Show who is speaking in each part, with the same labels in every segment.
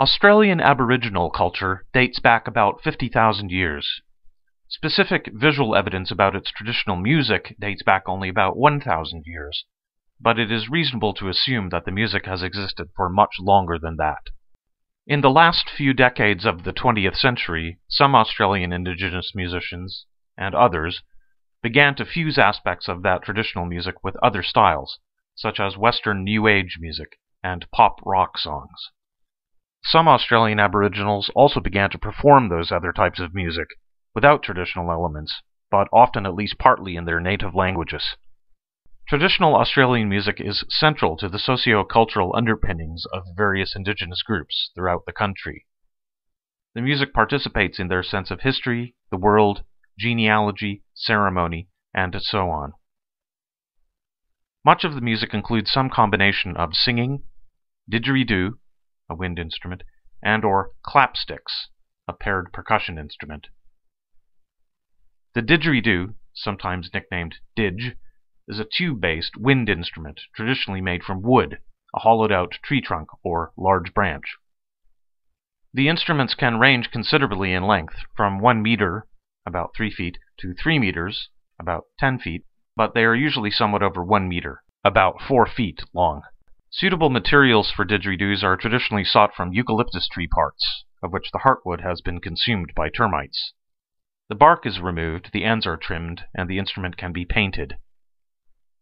Speaker 1: Australian Aboriginal culture dates back about 50,000 years. Specific visual evidence about its traditional music dates back only about 1,000 years, but it is reasonable to assume that the music has existed for much longer than that. In the last few decades of the 20th century, some Australian Indigenous musicians, and others, began to fuse aspects of that traditional music with other styles, such as Western New Age music and pop rock songs. Some Australian Aboriginals also began to perform those other types of music without traditional elements, but often at least partly in their native languages. Traditional Australian music is central to the socio-cultural underpinnings of various Indigenous groups throughout the country. The music participates in their sense of history, the world, genealogy, ceremony, and so on. Much of the music includes some combination of singing, didgeridoo, a wind instrument, and or clapsticks, a paired percussion instrument. The didgeridoo, sometimes nicknamed didge, is a tube-based wind instrument traditionally made from wood, a hollowed-out tree trunk or large branch. The instruments can range considerably in length, from 1 meter, about 3 feet, to 3 meters, about 10 feet, but they are usually somewhat over 1 meter, about 4 feet long. Suitable materials for didgeridoos are traditionally sought from eucalyptus tree parts, of which the heartwood has been consumed by termites. The bark is removed, the ends are trimmed, and the instrument can be painted.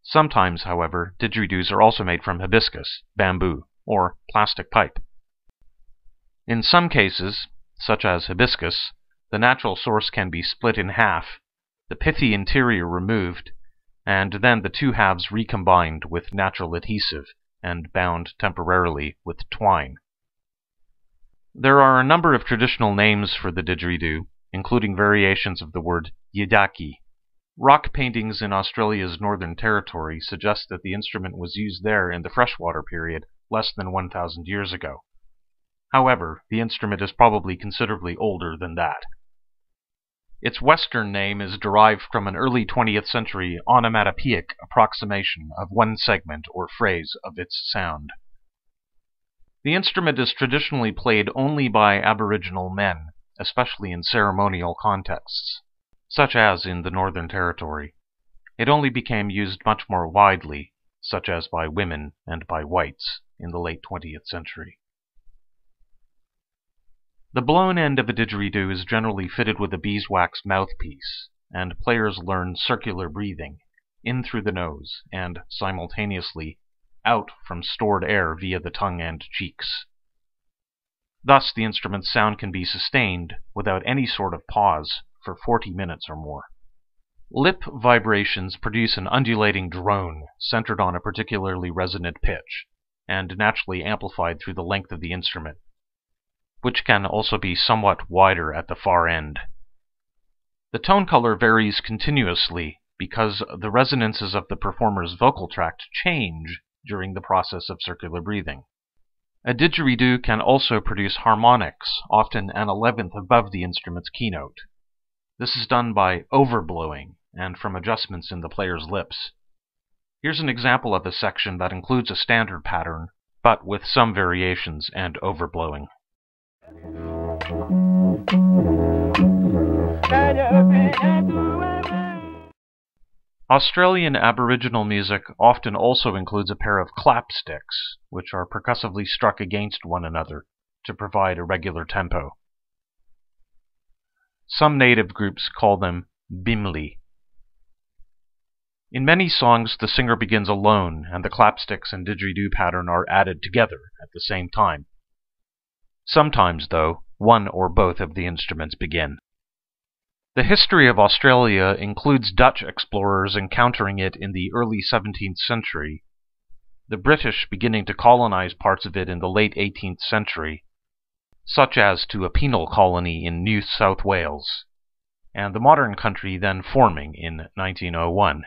Speaker 1: Sometimes, however, didgeridoos are also made from hibiscus, bamboo, or plastic pipe. In some cases, such as hibiscus, the natural source can be split in half, the pithy interior removed, and then the two halves recombined with natural adhesive and bound temporarily with twine. There are a number of traditional names for the didgeridoo, including variations of the word yidaki. Rock paintings in Australia's Northern Territory suggest that the instrument was used there in the freshwater period less than 1,000 years ago. However, the instrument is probably considerably older than that. Its Western name is derived from an early 20th century onomatopoeic approximation of one segment or phrase of its sound. The instrument is traditionally played only by Aboriginal men, especially in ceremonial contexts, such as in the Northern Territory. It only became used much more widely, such as by women and by whites, in the late 20th century. The blown end of a didgeridoo is generally fitted with a beeswax mouthpiece, and players learn circular breathing, in through the nose, and simultaneously out from stored air via the tongue and cheeks. Thus, the instrument's sound can be sustained, without any sort of pause, for 40 minutes or more. Lip vibrations produce an undulating drone centered on a particularly resonant pitch, and naturally amplified through the length of the instrument, which can also be somewhat wider at the far end. The tone color varies continuously because the resonances of the performer's vocal tract change during the process of circular breathing. A didgeridoo can also produce harmonics, often an 11th above the instrument's keynote. This is done by overblowing and from adjustments in the player's lips. Here's an example of a section that includes a standard pattern, but with some variations and overblowing. Australian Aboriginal music often also includes a pair of clapsticks, which are percussively struck against one another to provide a regular tempo. Some native groups call them bimli. In many songs, the singer begins alone, and the clapsticks and didgeridoo pattern are added together at the same time. Sometimes, though, one or both of the instruments begin. The history of Australia includes Dutch explorers encountering it in the early 17th century, the British beginning to colonize parts of it in the late 18th century, such as to a penal colony in New South Wales, and the modern country then forming in 1901.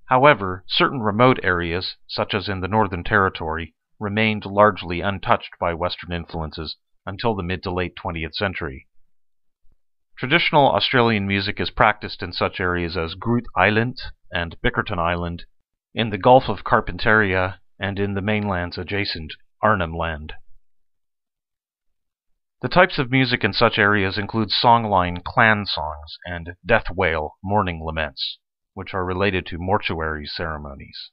Speaker 1: However, certain remote areas, such as in the Northern Territory, remained largely untouched by Western influences until the mid to late 20th century. Traditional Australian music is practiced in such areas as Groote Eylandt and Bickerton Island, in the Gulf of Carpentaria, and in the mainland's adjacent Arnhem Land. The types of music in such areas include songline clan songs and death wail mourning laments, which are related to mortuary ceremonies.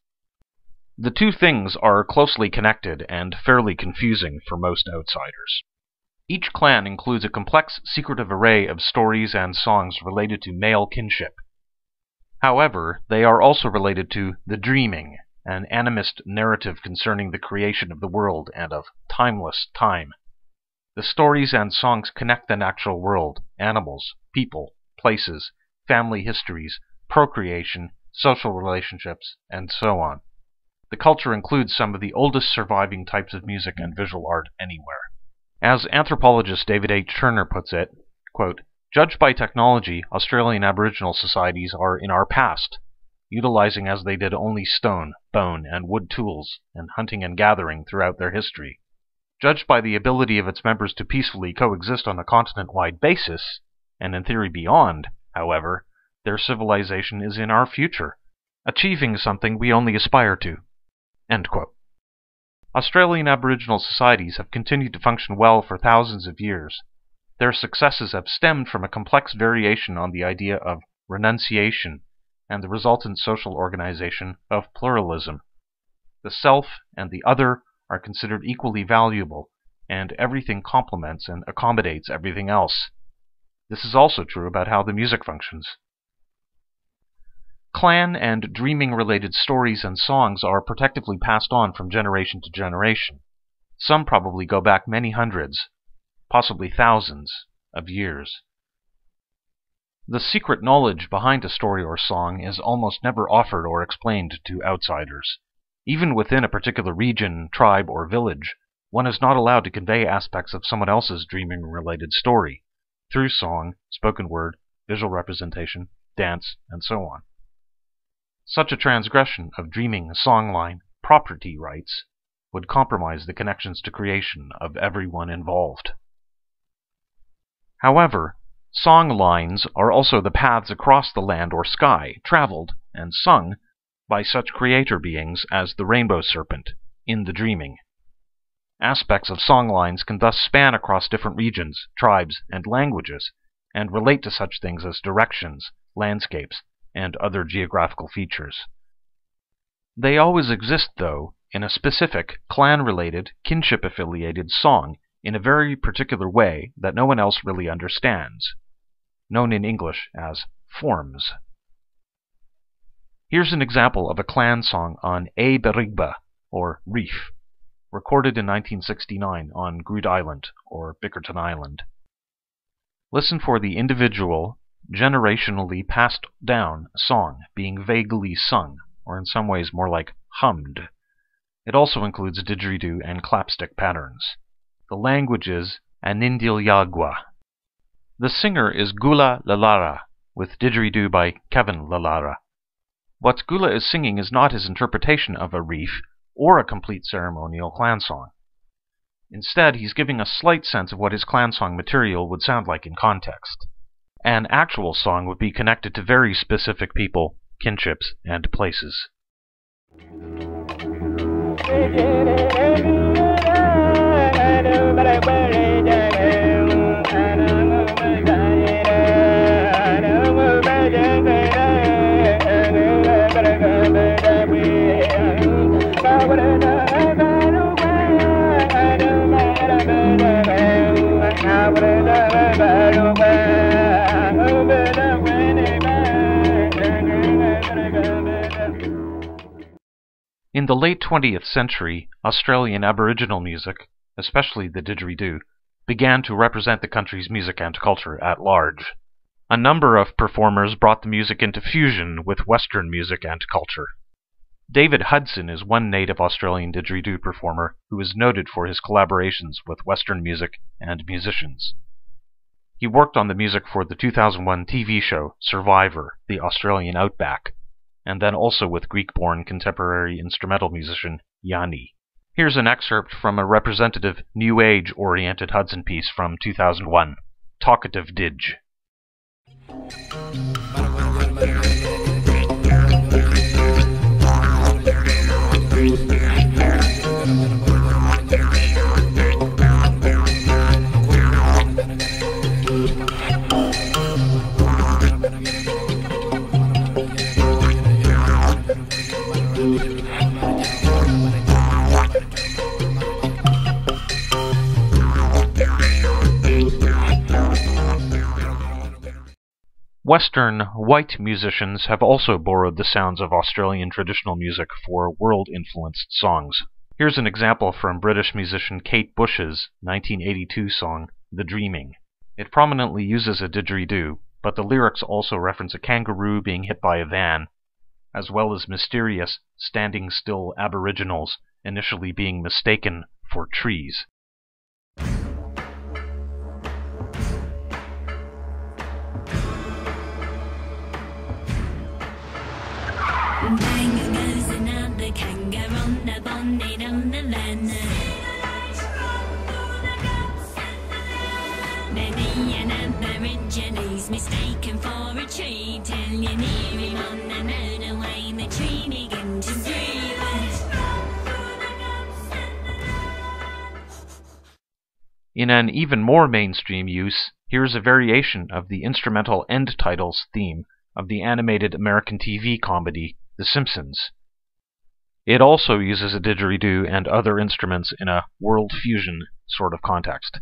Speaker 1: The two things are closely connected and fairly confusing for most outsiders. Each clan includes a complex, secretive array of stories and songs related to male kinship. However, they are also related to the dreaming, an animist narrative concerning the creation of the world and of timeless time. The stories and songs connect the natural world, animals, people, places, family histories, procreation, social relationships, and so on. The culture includes some of the oldest surviving types of music and visual art anywhere. As anthropologist David H. Turner puts it, quote, "Judged by technology, Australian Aboriginal societies are in our past, utilizing as they did only stone, bone, and wood tools, and hunting and gathering throughout their history. Judged by the ability of its members to peacefully coexist on a continent-wide basis, and in theory beyond, however, their civilization is in our future, achieving something we only aspire to." End quote. Australian Aboriginal societies have continued to function well for thousands of years. Their successes have stemmed from a complex variation on the idea of renunciation and the resultant social organization of pluralism. The self and the other are considered equally valuable, and everything complements and accommodates everything else. This is also true about how the music functions. Clan and dreaming-related stories and songs are protectively passed on from generation to generation. Some probably go back many hundreds, possibly thousands, of years. The secret knowledge behind a story or song is almost never offered or explained to outsiders. Even within a particular region, tribe, or village, one is not allowed to convey aspects of someone else's dreaming-related story, through song, spoken word, visual representation, dance, and so on. Such a transgression of dreaming songline property rights would compromise the connections to creation of everyone involved. However, song lines are also the paths across the land or sky, traveled and sung by such creator beings as the rainbow serpent in the dreaming. Aspects of songlines can thus span across different regions, tribes, and languages, and relate to such things as directions, landscapes, and other geographical features. They always exist, though, in a specific, clan-related, kinship-affiliated song in a very particular way that no one else really understands, known in English as forms. Here's an example of a clan song on A Berigba, or reef, recorded in 1969 on Groote Eylandt, or Bickerton Island. Listen for the individual, generationally passed down song being vaguely sung, or in some ways more like hummed. It also includes didgeridoo and clapstick patterns. The language is Anindilyagwa. The singer is Gula Lalara, with didgeridoo by Kevin Lalara. What Gula is singing is not his interpretation of a reef or a complete ceremonial clan song. Instead, he's giving a slight sense of what his clan song material would sound like in context. An actual song would be connected to very specific people, kinships, and places. In the late 20th century, Australian Aboriginal music, especially the didgeridoo, began to represent the country's music and culture at large. A number of performers brought the music into fusion with Western music and culture. David Hudson is one native Australian didgeridoo performer who is noted for his collaborations with Western music and musicians. He worked on the music for the 2001 TV show Survivor, The Australian Outback, and then also with Greek-born contemporary instrumental musician Yanni. Here's an excerpt from a representative New Age-oriented Hudson piece from 2001, Talkative Didge. Western white musicians have also borrowed the sounds of Australian traditional music for world-influenced songs. Here's an example from British musician Kate Bush's 1982 song, The Dreaming. It prominently uses a didgeridoo, but the lyrics also reference a kangaroo being hit by a van, as well as mysterious, standing still Aboriginals initially being mistaken for trees.
Speaker 2: Many an Aborigines mistaken for a tree, till you're near him on the motorway, the tree begin to breathe.
Speaker 1: In an even more mainstream use, here's a variation of the instrumental end titles theme of the animated American TV comedy The Simpsons. It also uses a didgeridoo and other instruments in a world fusion sort of context.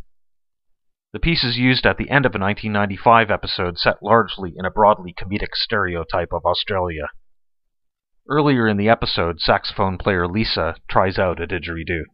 Speaker 1: The piece is used at the end of a 1995 episode set largely in a broadly comedic stereotype of Australia. Earlier in the episode, saxophone player Lisa tries out a didgeridoo.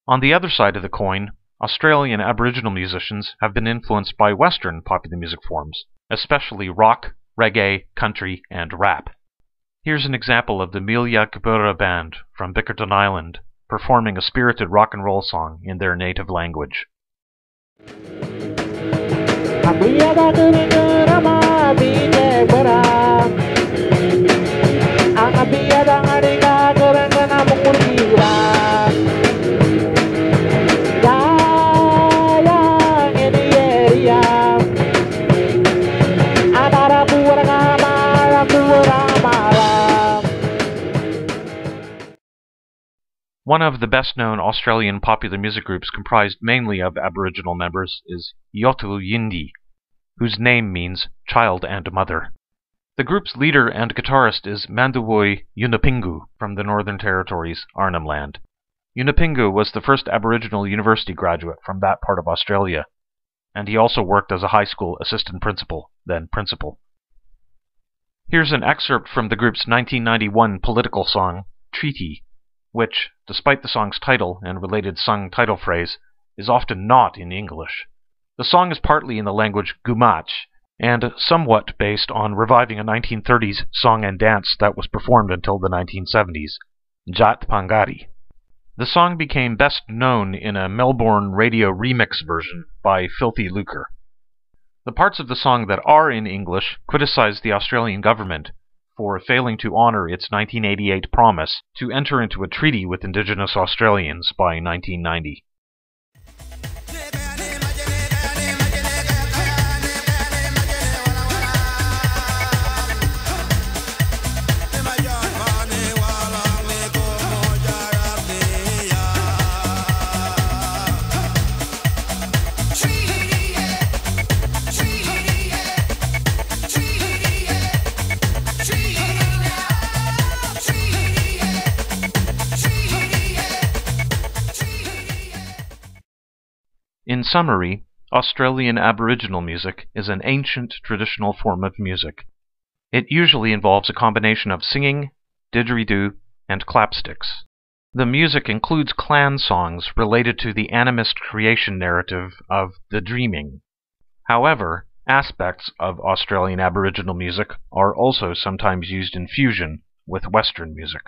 Speaker 1: On the other side of the coin, Australian Aboriginal musicians have been influenced by Western popular music forms, especially rock, reggae, country, and rap. Here's an example of the Milya Gbura Band from Bickerton Island performing a spirited rock and roll song in their native language. One of the best-known Australian popular music groups comprised mainly of Aboriginal members is Yothu Yindi, whose name means child and mother. The group's leader and guitarist is Manduwoy Yunupingu from the Northern Territories, Arnhem Land. Yunupingu was the first Aboriginal university graduate from that part of Australia, and he also worked as a high school assistant principal, then principal. Here's an excerpt from the group's 1991 political song, Treaty, which, despite the song's title and related sung title phrase, is often not in English. The song is partly in the language Gumatj, and somewhat based on reviving a 1930s song and dance that was performed until the 1970s, Jat Pangari. The song became best known in a Melbourne radio remix version by Filthy Lucre. The parts of the song that are in English criticize the Australian government for failing to honor its 1988 promise to enter into a treaty with Indigenous Australians by 1990. In summary, Australian Aboriginal music is an ancient traditional form of music. It usually involves a combination of singing, didgeridoo, and clapsticks. The music includes clan songs related to the animist creation narrative of The Dreaming. However, aspects of Australian Aboriginal music are also sometimes used in fusion with Western music.